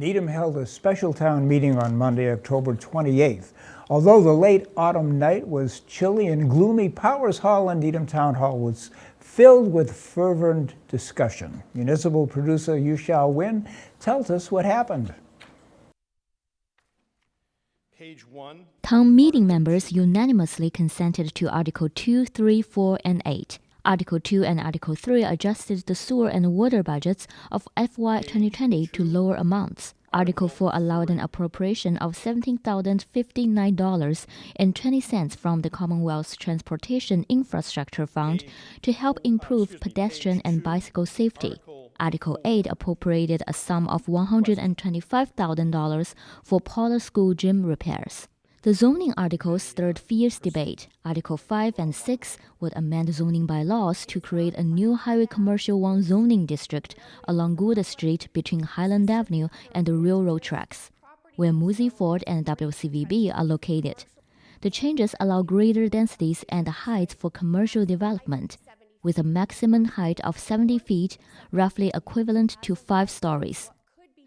Needham held a special town meeting on Monday, October 28th. Although the late autumn night was chilly and gloomy, Powers Hall and Needham Town Hall was filled with fervent discussion. Municipal producer Yu Xiaowin tells us what happened. Page 1. Town meeting members unanimously consented to Article 2, 3, 4, and 8. Article 2 and Article 3 adjusted the sewer and water budgets of FY 2020 to lower amounts. Article 4 allowed an appropriation of $17,059.20 from the Commonwealth's Transportation Infrastructure Fund to help improve pedestrian and bicycle safety. Article 8 appropriated a sum of $125,000 for Polar School gym repairs. The zoning articles stirred fierce debate. Article 5 and 6 would amend zoning bylaws to create a new Highway Commercial 1 zoning district along Gould Street between Highland Avenue and the railroad tracks, where Musi Ford and WCVB are located. The changes allow greater densities and heights for commercial development, with a maximum height of 70 feet, roughly equivalent to 5 stories.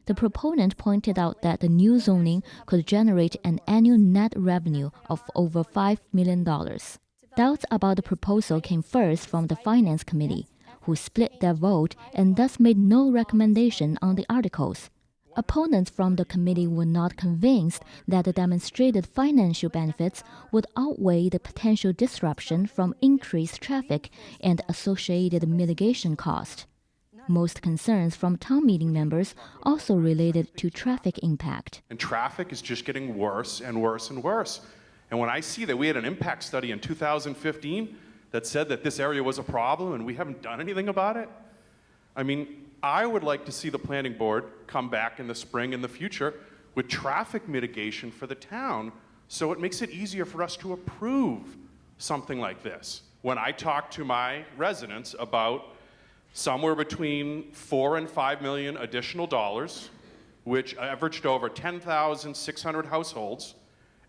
The proponent pointed out that the new zoning could generate an annual net revenue of over $5 million. Doubts about the proposal came first from the Finance Committee, who split their vote and thus made no recommendation on the articles. Opponents from the committee were not convinced that the demonstrated financial benefits would outweigh the potential disruption from increased traffic and associated mitigation cost. Most concerns from town meeting members also related to traffic impact. And traffic is just getting worse and worse and worse. And when I see that we had an impact study in 2015 that said that this area was a problem and we haven't done anything about it, I mean, I would like to see the planning board come back in the spring in the future with traffic mitigation for the town so it makes it easier for us to approve something like this. When I talk to my residents about somewhere between $4 and $5 million additional dollars, which averaged over 10,600 households,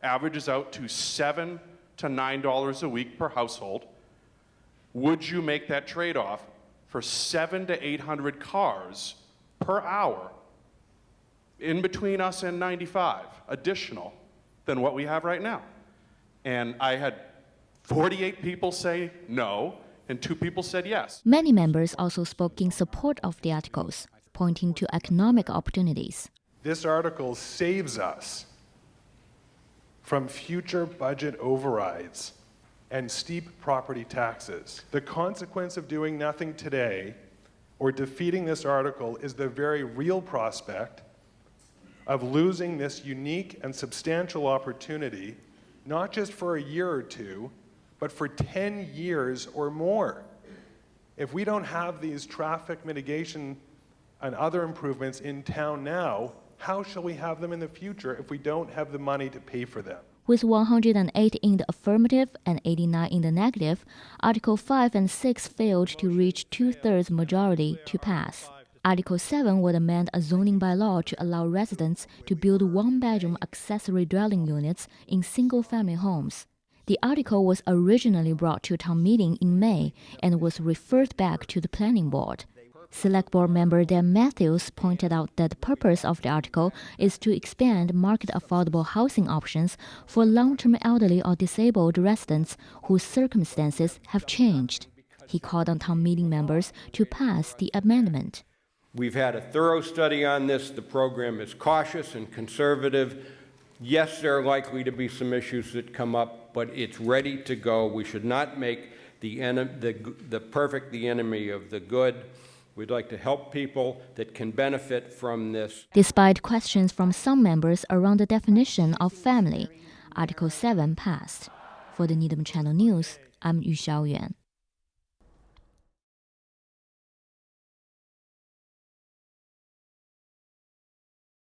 averages out to $7 to $9 a week per household. Would you make that trade-off for 700 to 800 cars per hour in between us and 95 additional than what we have right now? And I had 48 people say no, and 2 people said yes. Many members also spoke in support of the articles, pointing to economic opportunities. This article saves us from future budget overrides and steep property taxes. The consequence of doing nothing today or defeating this article is the very real prospect of losing this unique and substantial opportunity, not just for a year or two, but for 10 years or more. If we don't have these traffic mitigation and other improvements in town now, how shall we have them in the future if we don't have the money to pay for them? With 108 in the affirmative and 89 in the negative, Article 5 and 6 failed to reach 2/3 majority to pass. Article 7 would amend a zoning bylaw to allow residents to build one-bedroom accessory dwelling units in single-family homes. The article was originally brought to town meeting in May and was referred back to the planning board. Select Board member Dan Matthews pointed out that the purpose of the article is to expand market-affordable housing options for long-term elderly or disabled residents whose circumstances have changed. He called on town meeting members to pass the amendment. We've had a thorough study on this. The program is cautious and conservative. Yes, there are likely to be some issues that come up, but it's ready to go. We should not make the perfect the enemy of the good. We'd like to help people that can benefit from this. Despite questions from some members around the definition of family, Article 7 passed. For the Needham Channel News, I'm Yu Xiaoyuan.